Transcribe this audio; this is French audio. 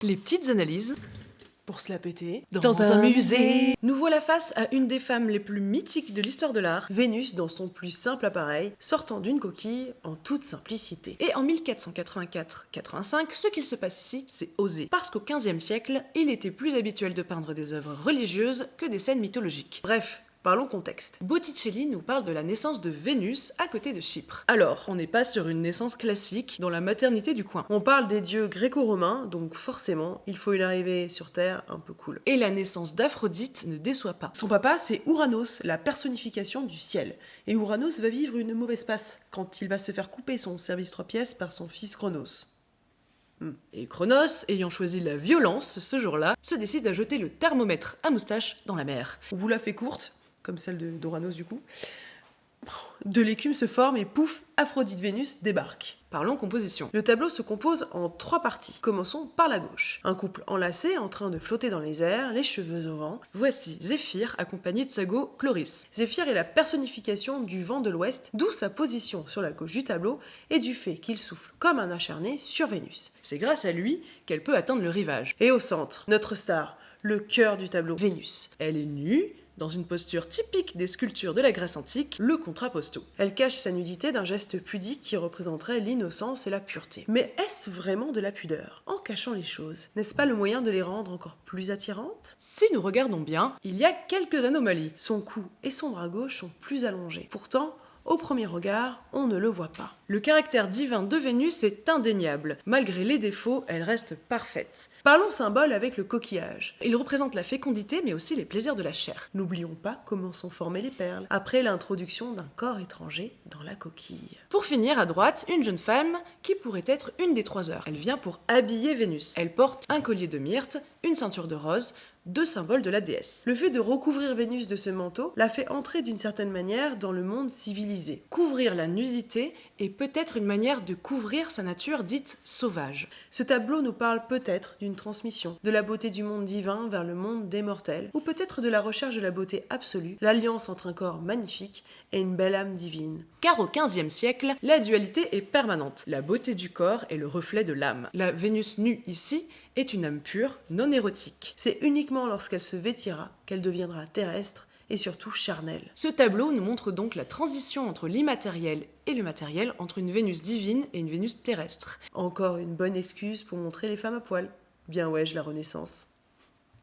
Les petites analyses Pour se la péter. dans un musée. Nous voilà face à une des femmes les plus mythiques de l'histoire de l'art. Vénus dans son plus simple appareil, sortant d'une coquille en toute simplicité. Et en 1484-85, ce qu'il se passe ici, c'est osé. Parce qu'au XVe siècle, il était plus habituel de peindre des œuvres religieuses que des scènes mythologiques. Bref, parlons contexte. Botticelli nous parle de la naissance de Vénus à côté de Chypre. Alors, on n'est pas sur une naissance classique dans la maternité du coin. On parle des dieux gréco-romains, donc forcément, il faut une arrivée sur Terre un peu cool. Et la naissance d'Aphrodite ne déçoit pas. Son papa, c'est Ouranos, la personnification du ciel. Et Ouranos va vivre une mauvaise passe quand il va se faire couper son service 3 pièces par son fils Chronos. Et Cronos, ayant choisi la violence ce jour-là, se décide à jeter le thermomètre à moustache dans la mer. On vous la fait courte, comme celle d'Ouranos du coup. De l'écume se forme et pouf, Aphrodite-Vénus débarque. Parlons composition. Le tableau se compose en 3 parties. Commençons par la gauche. Un couple enlacé en train de flotter dans les airs, les cheveux au vent. Voici Zéphyr accompagné de sa go Chloris. Zéphyr est la personnification du vent de l'ouest, d'où sa position sur la gauche du tableau et du fait qu'il souffle comme un acharné sur Vénus. C'est grâce à lui qu'elle peut atteindre le rivage. Et au centre, notre star, le cœur du tableau, Vénus. Elle est nue, dans une posture typique des sculptures de la Grèce antique, le contrapposto. Elle cache sa nudité d'un geste pudique qui représenterait l'innocence et la pureté. Mais est-ce vraiment de la pudeur? En cachant les choses, n'est-ce pas le moyen de les rendre encore plus attirantes? Si nous regardons bien, il y a quelques anomalies. Son cou et son bras gauche sont plus allongés. Pourtant, au premier regard, on ne le voit pas. Le caractère divin de Vénus est indéniable. Malgré les défauts, elle reste parfaite. Parlons symbole avec le coquillage. Il représente la fécondité, mais aussi les plaisirs de la chair. N'oublions pas comment sont formées les perles, après l'introduction d'un corps étranger dans la coquille. Pour finir, à droite, une jeune femme qui pourrait être une des 3 heures. Elle vient pour habiller Vénus. Elle porte un collier de myrte, une ceinture de rose, 2 symboles de la déesse. Le fait de recouvrir Vénus de ce manteau la fait entrer d'une certaine manière dans le monde civilisé. Couvrir la nudité est peut-être une manière de couvrir sa nature dite sauvage. Ce tableau nous parle peut-être d'une transmission, de la beauté du monde divin vers le monde des mortels, ou peut-être de la recherche de la beauté absolue, l'alliance entre un corps magnifique et une belle âme divine. Car au XVe siècle, la dualité est permanente. La beauté du corps est le reflet de l'âme. La Vénus nue ici est une âme pure, non érotique. C'est uniquement lorsqu'elle se vêtira qu'elle deviendra terrestre et surtout charnelle. Ce tableau nous montre donc la transition entre l'immatériel et le matériel, entre une Vénus divine et une Vénus terrestre. Encore une bonne excuse pour montrer les femmes à poil. Bien ouais, la Renaissance.